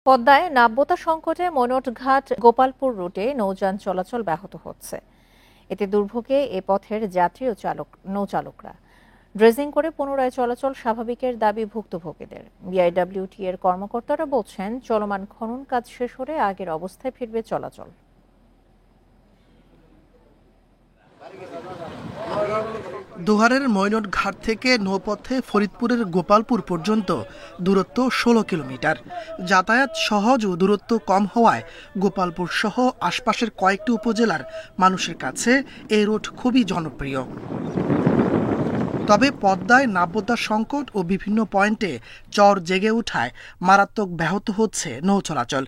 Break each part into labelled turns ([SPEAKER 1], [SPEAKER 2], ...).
[SPEAKER 1] পদ্মায় নাব্যতা সংকটে মৈনটঘাট গোপালপুর রুটে নৌযান চলাচল ব্যাহত হচ্ছে। এতে দুর্ভোগে এ পথের যাত্রী ও নৌচালকরা। ড্রেজিং করে পুনরায় চলাচল স্বাভাবিকের দাবি ভুক্তভোগীদের। বিআইডব্লিউটি এর কর্মকর্তারা বলছেন, চলমান খনন কাজ শেষ হলে আগের অবস্থায় ফিরবে চলাচল।
[SPEAKER 2] দোহারের মৈনট ঘাট থেকে নৌপথে ফরিদপুরের গোপালপুর পর্যন্ত দূরত্ব ১৬ কিলোমিটার। যাতায়াত সহজ ও দূরত্ব কম হওয়ায় গোপালপুর সহ আশপাশের কয়েকটি উপজেলার মানুষের কাছে এই রুট খুবই জনপ্রিয়। তবে পদ্মায় নাব্যতা সংকট ও বিভিন্ন পয়েন্টে চর জেগে ওঠায় মারাত্মক ব্যাহত হচ্ছে নৌ চলাচল।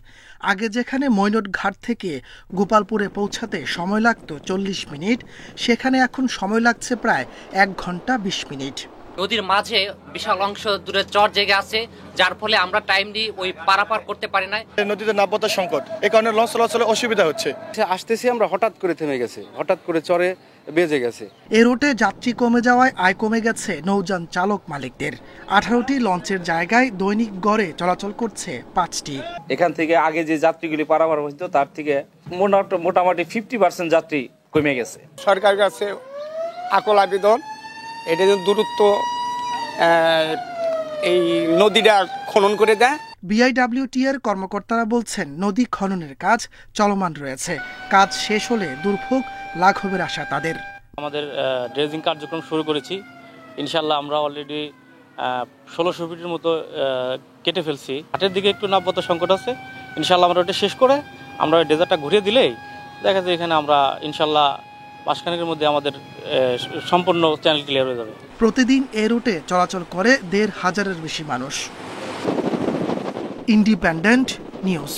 [SPEAKER 2] আগে যেখানে মৈনট ঘাট থেকে গোপালপুরে পৌঁছাতে সময় লাগত ৪০ মিনিট, সেখানে এখন সময় লাগছে প্রায় ১ ঘন্টা ২০ মিনিট।
[SPEAKER 3] নদীর মাঝে বিশাল অংশ দূরে চর জেগে আছে, যার ফলে আমরা টাইমলি ওই পারাপার করতে পারি না।
[SPEAKER 4] নদীতে নাব্যতা সংকট, এই কারণে লঞ্চ চলাচলে অসুবিধা হচ্ছে।
[SPEAKER 5] আসতেছি আমরা হঠাৎ করে থেমে গেছে, হঠাৎ করে চরে বেজে গেছে।
[SPEAKER 2] এ রুটে যাত্রী কমে যাওয়ায় আয় কমে গেছে নৌযান চালক মালিকদের। ১৮টি লঞ্চের জায়গায় দৈনিক গড়ে চলাচল করছে ৫টি।
[SPEAKER 5] এখান থেকে আগে যে যাত্রীগুলি পারাপার হতো তার থেকে মোটামুটি 50% যাত্রী কমে গেছে।
[SPEAKER 6] সরকারের কাছে আকল আবেদন, এটা দূরত্ব এই নদীটা খনন করে দেয়।
[SPEAKER 2] বিআইডব্লিউটি এর কর্মকর্তারা বলছেন, নদী খননের কাজ চলমান রয়েছে। কাজ শেষ হলে দুর্ভোগ লাঘবের আশা তাদের।
[SPEAKER 7] আমাদের ড্রেজিং কার্যক্রম শুরু করেছি। ইনশাল্লাহ আমরা অলরেডি ১৬০০ ফিটের মতো কেটে ফেলছি। ঘাটের দিকে একটু নাব্যতা সংকট আছে। ইনশাল্লাহ আমরা ওটা শেষ করে আমরা ওই ডেজার্টটা ঘুরিয়ে দিলেই দেখা যায় এখানে আমরা ইনশাল্লাহ মাসখানেকের মধ্যে আমাদের সম্পূর্ণ চ্যানেল ক্লিয়ার হয়ে যাবে।
[SPEAKER 2] প্রতিদিন এ রুটে চলাচল করে ১৫০০ বেশি মানুষ। Independent news.